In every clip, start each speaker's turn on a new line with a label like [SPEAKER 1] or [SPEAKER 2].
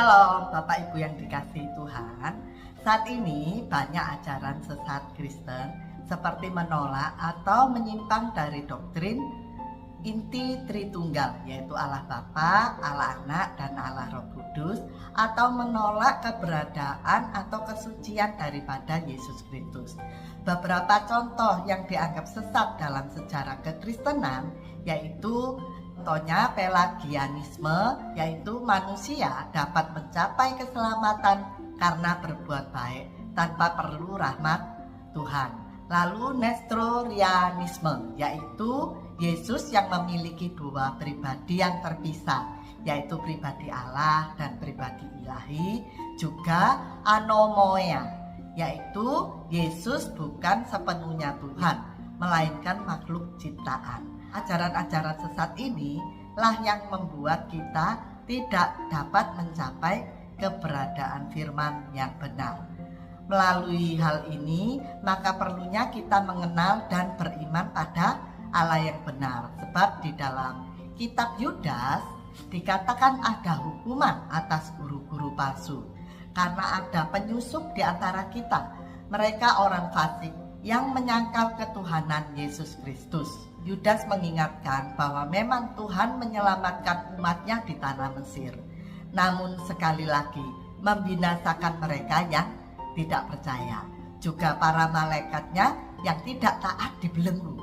[SPEAKER 1] Shalom Bapak Ibu yang dikasihi Tuhan. Saat ini banyak ajaran sesat Kristen seperti menolak atau menyimpang dari doktrin inti Tritunggal, yaitu Allah Bapa, Allah Anak, dan Allah Roh Kudus, atau menolak keberadaan atau kesucian daripada Yesus Kristus. Beberapa contoh yang dianggap sesat dalam sejarah kekristenan yaitu contohnya Pelagianisme, yaitu manusia dapat mencapai keselamatan karena berbuat baik tanpa perlu rahmat Tuhan. Lalu Nestorianisme, yaitu Yesus yang memiliki dua pribadi yang terpisah, yaitu pribadi Allah dan pribadi ilahi. Juga Anomoia, yaitu Yesus bukan sepenuhnya Tuhan, melainkan makhluk ciptaan. Ajaran-ajaran sesat ini lah yang membuat kita tidak dapat mencapai keberadaan firman yang benar. Melalui hal ini, maka perlunya kita mengenal dan beriman pada Allah yang benar. Sebab di dalam kitab Yudas dikatakan ada hukuman atas guru-guru palsu, karena ada penyusup di antara kita. Mereka orang fasik yang menyangkal ketuhanan Yesus Kristus. Yudas mengingatkan bahwa memang Tuhan menyelamatkan umatnya di tanah Mesir, namun sekali lagi membinasakan mereka yang tidak percaya, juga para malaikatnya yang tidak taat dibelenggu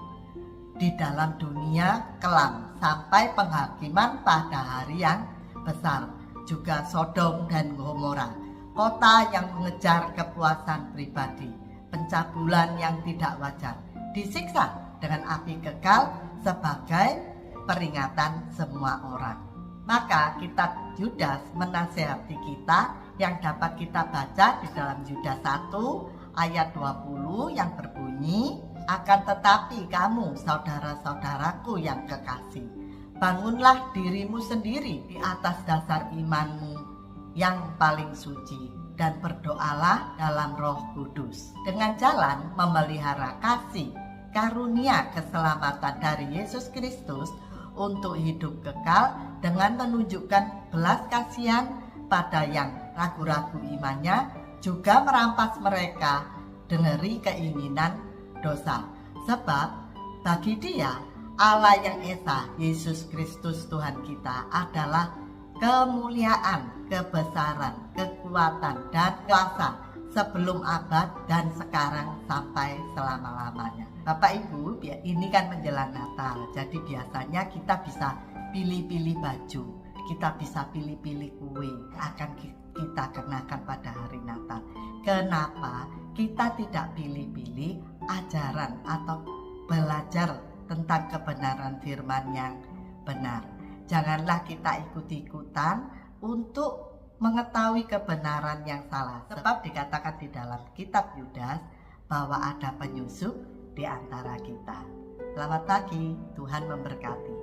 [SPEAKER 1] di dalam dunia kelam sampai penghakiman pada hari yang besar. Juga Sodom dan Gomora, kota yang mengejar kepuasan pribadi, pencabulan yang tidak wajar, disiksa dengan api kekal sebagai peringatan semua orang. Maka kitab Yudas menasihati kita yang dapat kita baca di dalam Yudas 1 ayat 20 yang berbunyi, "Akan tetapi kamu saudara-saudaraku yang kekasih, bangunlah dirimu sendiri di atas dasar imanmu yang paling suci, dan berdoalah dalam Roh Kudus, dengan jalan memelihara kasih karunia keselamatan dari Yesus Kristus untuk hidup kekal dengan menunjukkan belas kasihan pada yang ragu-ragu imannya, juga merampas mereka dari keinginan dosa. Sebab bagi Dia, Allah yang esa, Yesus Kristus Tuhan kita, adalah kemuliaan, kebesaran, kekuatan, dan kuasa sebelum abad dan sekarang sampai selama-lamanya." Bapak Ibu, ini kan menjelang Natal, jadi biasanya kita bisa pilih-pilih baju, kita bisa pilih-pilih kue akan kita kenakan pada hari Natal. Kenapa kita tidak pilih-pilih ajaran atau belajar tentang kebenaran firman yang benar? Janganlah kita ikut-ikutan untuk mengetahui kebenaran yang salah. Sebab dikatakan di dalam kitab Yudas bahwa ada penyusup di antara kita. Selamat pagi, Tuhan memberkati.